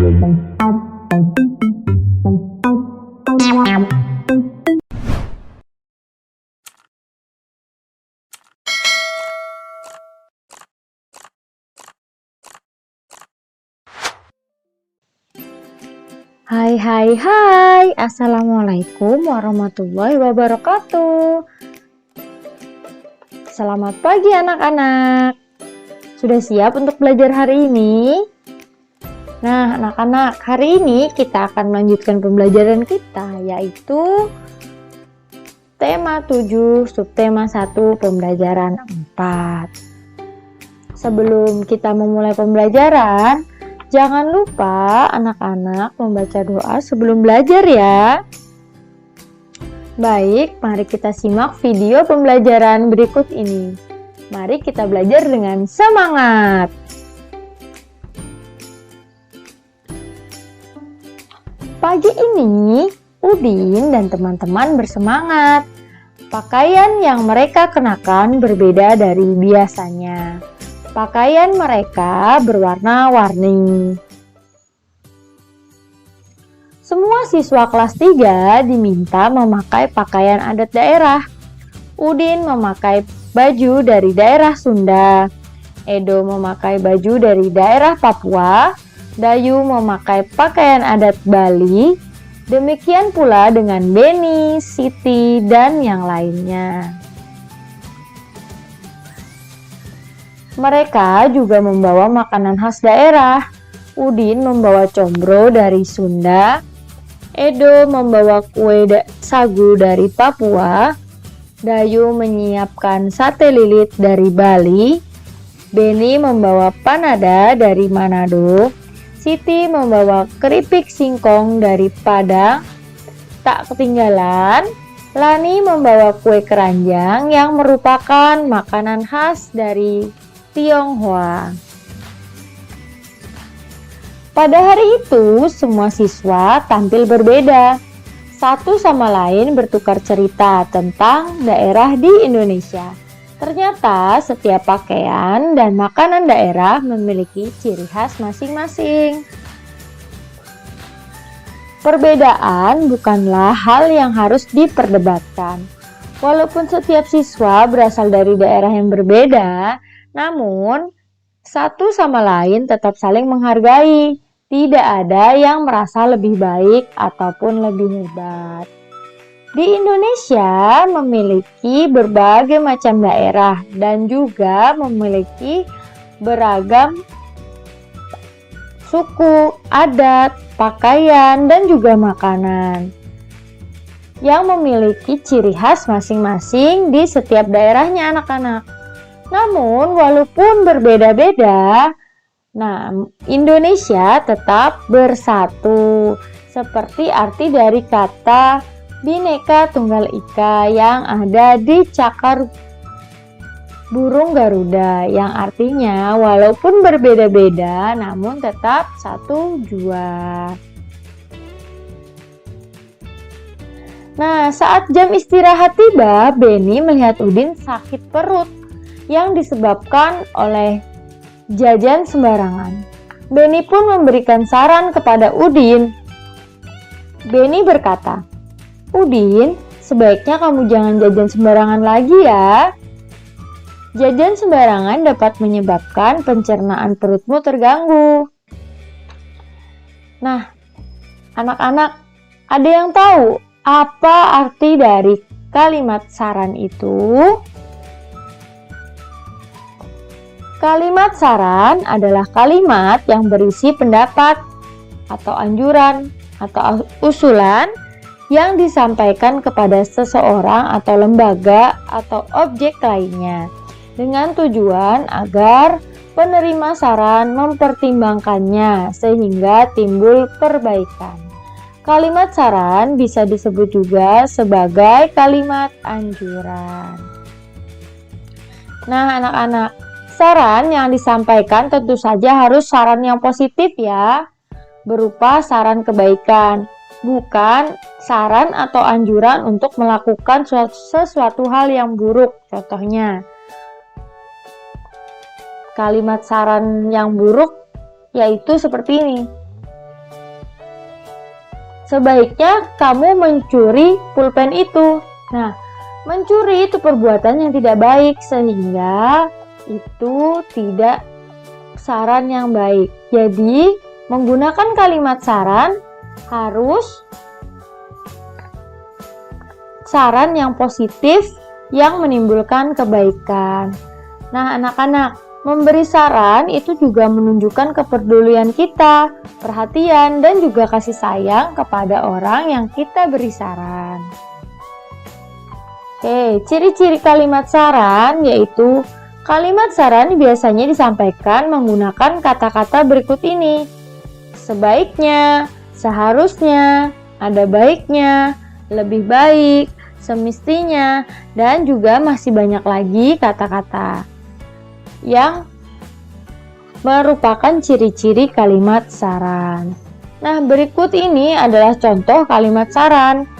Hai hai hai, Assalamualaikum warahmatullahi wabarakatuh. Selamat pagi anak-anak. Sudah siap untuk belajar hari ini? Nah anak-anak, hari ini kita akan melanjutkan pembelajaran kita, yaitu tema 7, subtema 1, pembelajaran 4. Sebelum kita memulai pembelajaran, jangan lupa anak-anak membaca doa sebelum belajar ya. Baik, mari kita simak video pembelajaran berikut ini. Mari kita belajar dengan semangat. Pagi ini, Udin dan teman-teman bersemangat. Pakaian yang mereka kenakan berbeda dari biasanya. Pakaian mereka berwarna-warni. Semua siswa kelas 3 diminta memakai pakaian adat daerah. Udin memakai baju dari daerah Sunda. Edo memakai baju dari daerah Papua. Dayu memakai pakaian adat Bali. Demikian pula dengan Beni, Siti, dan yang lainnya. Mereka juga membawa makanan khas daerah. Udin membawa combro dari Sunda. Edo membawa kue sagu dari Papua. Dayu menyiapkan sate lilit dari Bali. Beni membawa panada dari Manado. Siti membawa keripik singkong dari Padang. Tak ketinggalan, Lani membawa kue keranjang yang merupakan makanan khas dari Tionghoa. Pada hari itu, semua siswa tampil berbeda. Satu sama lain bertukar cerita tentang daerah di Indonesia. Ternyata setiap pakaian dan makanan daerah memiliki ciri khas masing-masing. Perbedaan bukanlah hal yang harus diperdebatkan. Walaupun setiap siswa berasal dari daerah yang berbeda, namun, satu sama lain tetap saling menghargai. Tidak ada yang merasa lebih baik ataupun lebih hebat. Di Indonesia memiliki berbagai macam daerah dan juga memiliki beragam suku, adat, pakaian, dan juga makanan yang memiliki ciri khas masing-masing di setiap daerahnya anak-anak. Namun, walaupun berbeda-beda, Indonesia tetap bersatu. Seperti arti dari kata Bhinneka Tunggal Ika yang ada di cakar burung Garuda, yang artinya walaupun berbeda-beda, namun tetap satu jua. Nah, saat jam istirahat tiba, Beni melihat Udin sakit perut yang disebabkan oleh jajan sembarangan. Beni pun memberikan saran kepada Udin. Beni berkata, "Udin, sebaiknya kamu jangan jajan sembarangan lagi ya. Jajan sembarangan dapat menyebabkan pencernaan perutmu terganggu." Nah, anak-anak, ada yang tahu apa arti dari kalimat saran itu? Kalimat saran adalah kalimat yang berisi pendapat atau anjuran atau usulan yang disampaikan kepada seseorang atau lembaga atau objek lainnya dengan tujuan agar penerima saran mempertimbangkannya sehingga timbul perbaikan. Kalimat saran bisa disebut juga sebagai kalimat anjuran. Nah, anak-anak, saran yang disampaikan tentu saja harus saran yang positif ya, berupa saran kebaikan, bukan saran atau anjuran untuk melakukan sesuatu hal yang buruk. Contohnya, kalimat saran yang buruk yaitu seperti ini. sebaiknya kamu mencuri pulpen itu. Nah, mencuri itu perbuatan yang tidak baik, sehingga itu tidak saran yang baik. Jadi, menggunakan kalimat saran harus saran yang positif yang menimbulkan kebaikan. Nah, anak-anak, memberi saran itu juga menunjukkan kepedulian kita, perhatian, dan juga kasih sayang kepada orang yang kita beri saran. Oke, ciri-ciri kalimat saran yaitu kalimat saran biasanya disampaikan menggunakan kata-kata berikut ini. Sebaiknya, seharusnya, ada baiknya, lebih baik, semestinya, dan juga masih banyak lagi kata-kata yang merupakan ciri-ciri kalimat saran. Nah, berikut ini adalah contoh kalimat saran.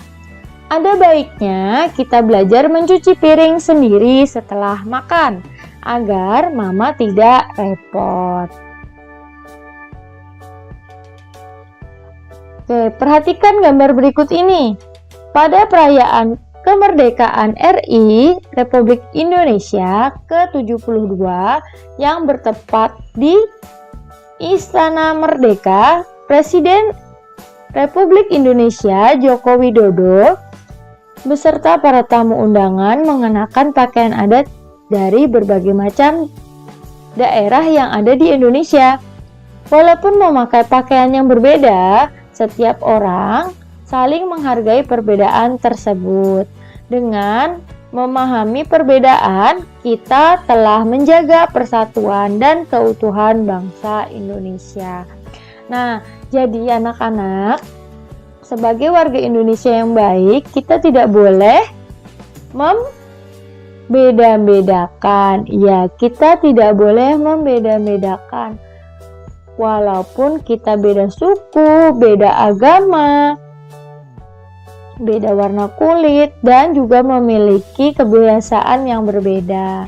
Ada baiknya kita belajar mencuci piring sendiri setelah makan, agar mama tidak repot. Oke, perhatikan gambar berikut ini. Pada perayaan kemerdekaan RI Republik Indonesia ke-72 yang bertepat di Istana Merdeka, Presiden Republik Indonesia Joko Widodo beserta para tamu undangan mengenakan pakaian adat dari berbagai macam daerah yang ada di Indonesia. Walaupun memakai pakaian yang berbeda, setiap orang saling menghargai perbedaan tersebut. Dengan memahami perbedaan, kita telah menjaga persatuan dan keutuhan bangsa Indonesia. Nah, jadi anak-anak, sebagai warga Indonesia yang baik, kita tidak boleh membeda-bedakan. Ya, kita tidak boleh membeda-bedakan. Walaupun kita beda suku, beda agama, beda warna kulit, dan juga memiliki kebiasaan yang berbeda.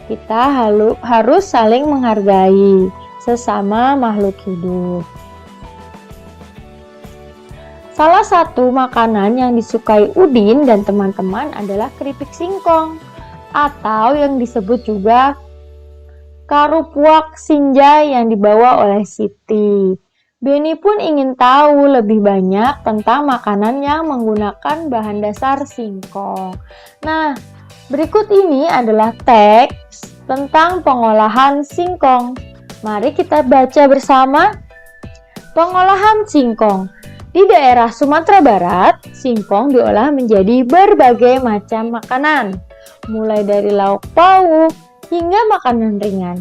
Kita harus saling menghargai sesama makhluk hidup. Salah satu makanan yang disukai Udin dan teman-teman adalah keripik singkong, atau yang disebut juga karupuak sinjai yang dibawa oleh Siti. Beni pun ingin tahu lebih banyak tentang makanan yang menggunakan bahan dasar singkong. Nah, berikut ini adalah teks tentang pengolahan singkong. Mari kita baca bersama. Pengolahan singkong. Di daerah Sumatera Barat, singkong diolah menjadi berbagai macam makanan, mulai dari lauk pauk hingga makanan ringan.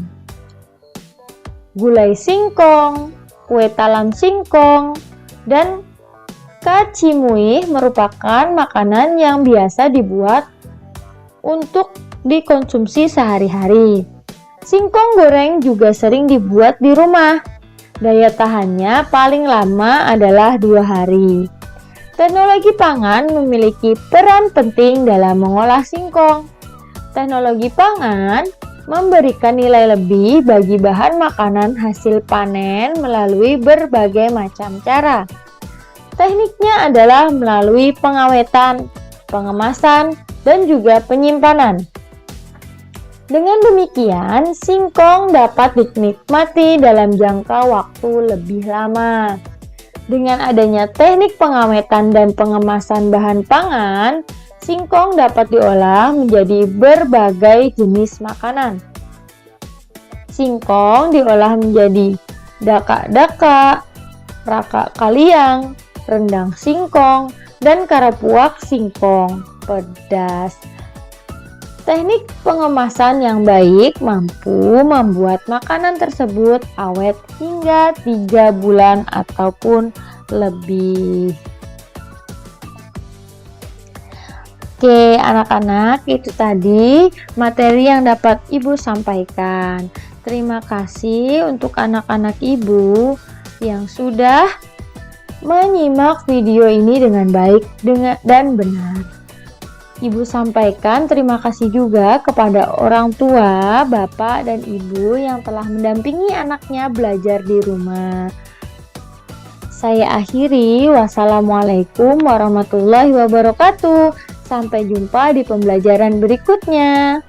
Gulai singkong, kue talam singkong, dan kacimui merupakan makanan yang biasa dibuat untuk dikonsumsi sehari-hari. Singkong goreng juga sering dibuat di rumah. Daya tahannya paling lama adalah 2 hari. Teknologi pangan memiliki peran penting dalam mengolah singkong. Teknologi pangan memberikan nilai lebih bagi bahan makanan hasil panen melalui berbagai macam cara. Tekniknya adalah melalui pengawetan, pengemasan, dan juga penyimpanan. Dengan demikian, singkong dapat dinikmati dalam jangka waktu lebih lama. Dengan adanya teknik pengawetan dan pengemasan bahan pangan, singkong dapat diolah menjadi berbagai jenis makanan. Singkong diolah menjadi daka-daka, raka kaliang, rendang singkong, dan karapuak singkong pedas. Teknik pengemasan yang baik mampu membuat makanan tersebut awet hingga 3 bulan ataupun lebih. Oke, anak-anak, itu tadi materi yang dapat Ibu sampaikan. Terima kasih untuk anak-anak Ibu yang sudah menyimak video ini dengan baik dan benar. Ibu sampaikan terima kasih juga kepada orang tua, bapak, dan ibu yang telah mendampingi anaknya belajar di rumah. Saya akhiri, wassalamualaikum warahmatullahi wabarakatuh. Sampai jumpa di pembelajaran berikutnya.